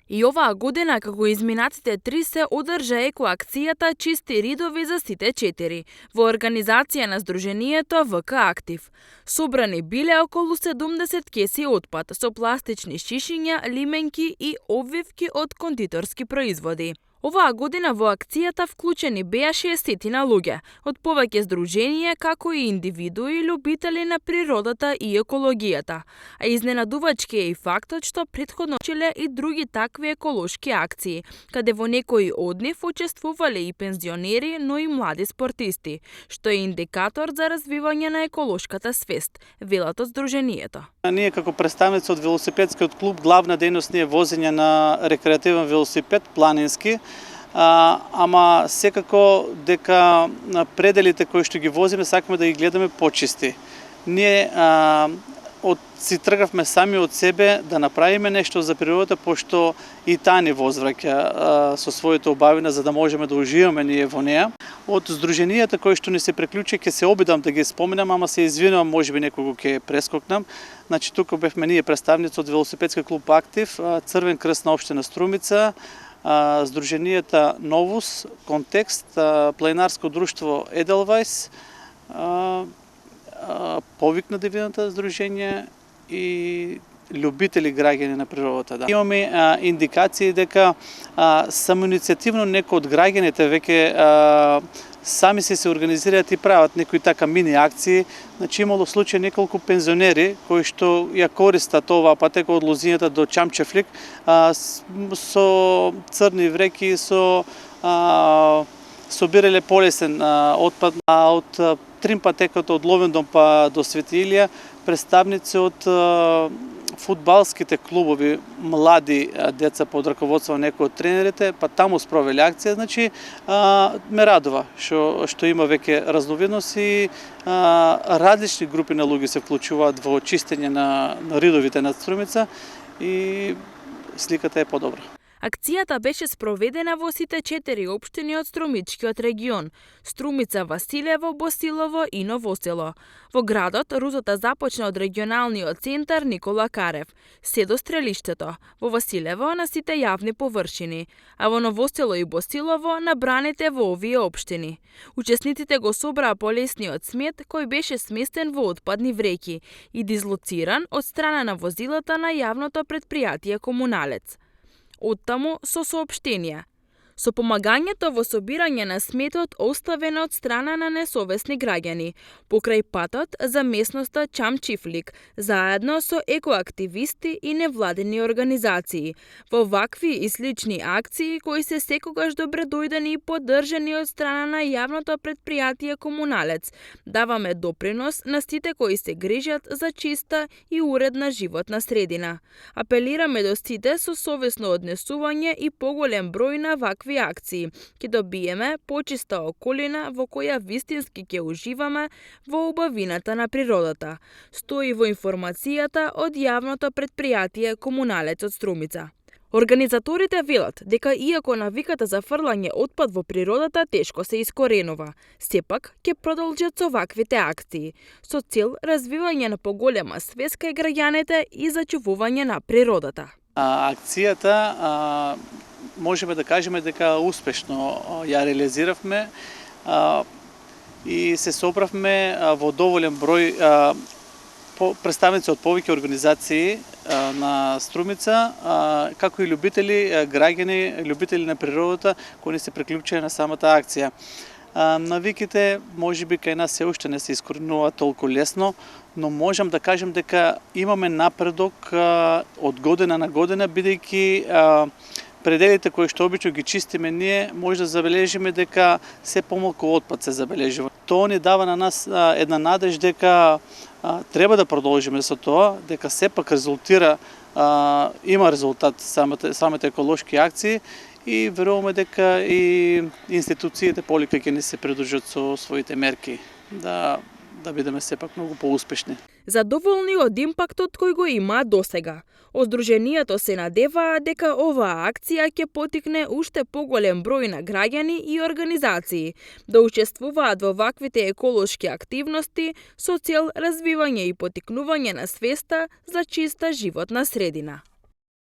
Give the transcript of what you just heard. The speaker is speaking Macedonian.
И оваа година, како изминатите 3, се одржа екоакцијата Чисти ридови за сите 4 во организација на Сдруженијето ВК Актив. Собрани биле околу 70 кеси отпад со пластични шишиња, лименки и обвивки од кондиторски производи. Оваа година во акцијата вклучени беа 60 луѓе, од повеќе здруженија како и индивидуи љубители на природата и екологијата. А изненадувачки е и фактот што претходно учеле и други такви еколошки акции, каде во некои од нив учествувале и пензионери, но и млади спортисти, што е индикатор за развивање на еколошката свест, велат од здруженијето. Ние како представници од велосипедскиот клуб, главна дејност ни е возење на рекреативен велосипед, планински, ама секако дека пределите кои што ги возиме сакаме да ги гледаме почисти. Ние си тргавме сами од себе да направиме нешто за природата, пошто и таа ни возвраќа со своите убавина за да можеме да уживаме ние во неа. Од здруженијата кои што ни се приклучи ќе се обидам да ги споменам, ама се извинувам, можеби некого ќе прескокнам. Значи тука бевме ние представници од велосипедски клуб Актив, Црвен крст на општина Струмица, Сдруженијата Новус, Контекст, Планинарско друштво Еделвајс, Повик на дивината здружение и љубители граѓани на природата. Да. Имаме индикации дека самоиницијативно некои од граѓаните веќе сами се организираат и прават некои така мини акции. Значи имало случај неколку пензионери кои што ја користат оваа патека од Лозињата до Чамчевлик со црни вреки, собирале полесен отпад од Трим патеката од Ловендом па до Свети Илија, представници од фудбалските клубови, млади деца под раководство на некои од тренерите, па таму спровели акција. Значи ме радува што има веќе разновидност и различни групи на луѓе се вклучуваат во чистење на ридовите на Струмица и сликата е подобра. Акцијата беше спроведена во сите 4 општини од Струмичкиот регион – Струмица, Василево, Босилово и Новосело. Во градот рутата започна од регионалниот центар Никола Карев, се до стрелиштето, во Василево на сите јавни површини, а во Новосело и Босилово на браните во овие општини. Учесниците го собраа полесниот смет кој беше сместен во отпадни вреќи и дизлоциран од страна на возилата на јавното претпријатие Комуналец. Оттаму со соопштенија. Со помагањето во собирање на сметот оставено од страна на несовесни граѓани, покрај патот за местноста Чамчифлик, заедно со екоактивисти и невладени организации. Во вакви и слични акции, кои се секогаш добредојдени и поддржани од страна на јавното претпријатие Комуналец, даваме допринос на сите кои се грижат за чиста и уредна животна средина. Апелираме до сите со совесно однесување и поголем број на вакви акции, ќе добиеме почиста околина во која вистински ќе уживаме во убавината на природата, стои во информацијата од јавното претпријатие Комуналец од Струмица. Организаторите велат дека иако навиката за фрлање отпад во природата тешко се искоренува, сепак ќе продолжат со ваквите акции, со цел развивање на поголема свест кај граѓаните и зачувување на природата. Акцијата можеме да кажеме дека успешно ја реализиравме и се собравме во доволен број представници од повеќе организации на Струмица, како и љубители, граѓани, љубители на природата кои не се приклучени на самата акција. Навиките можеби кај нас се уште не се искоренуваат толку лесно, но можам да кажем дека имаме напредок од година на година, бидејќи пределите кои што обично ги чистиме ние, може да забележиме дека се помалку отпад се забележува. Тоа ни дава на нас една надеж дека треба да продолжиме со тоа, дека сепак резултира, има резултат самите еколошки акции и веруваме дека и институциите полека ќе не се придружат со своите мерки да бидеме сепак многу поуспешни. Задоволни од импактот кој го има досега. Од Сдруженијето се надеваа дека оваа акција ќе потикне уште поголем број на граѓани и организации да учествуваат во ваквите еколошки активности со цел развивање и потикнување на свеста за чиста животна средина.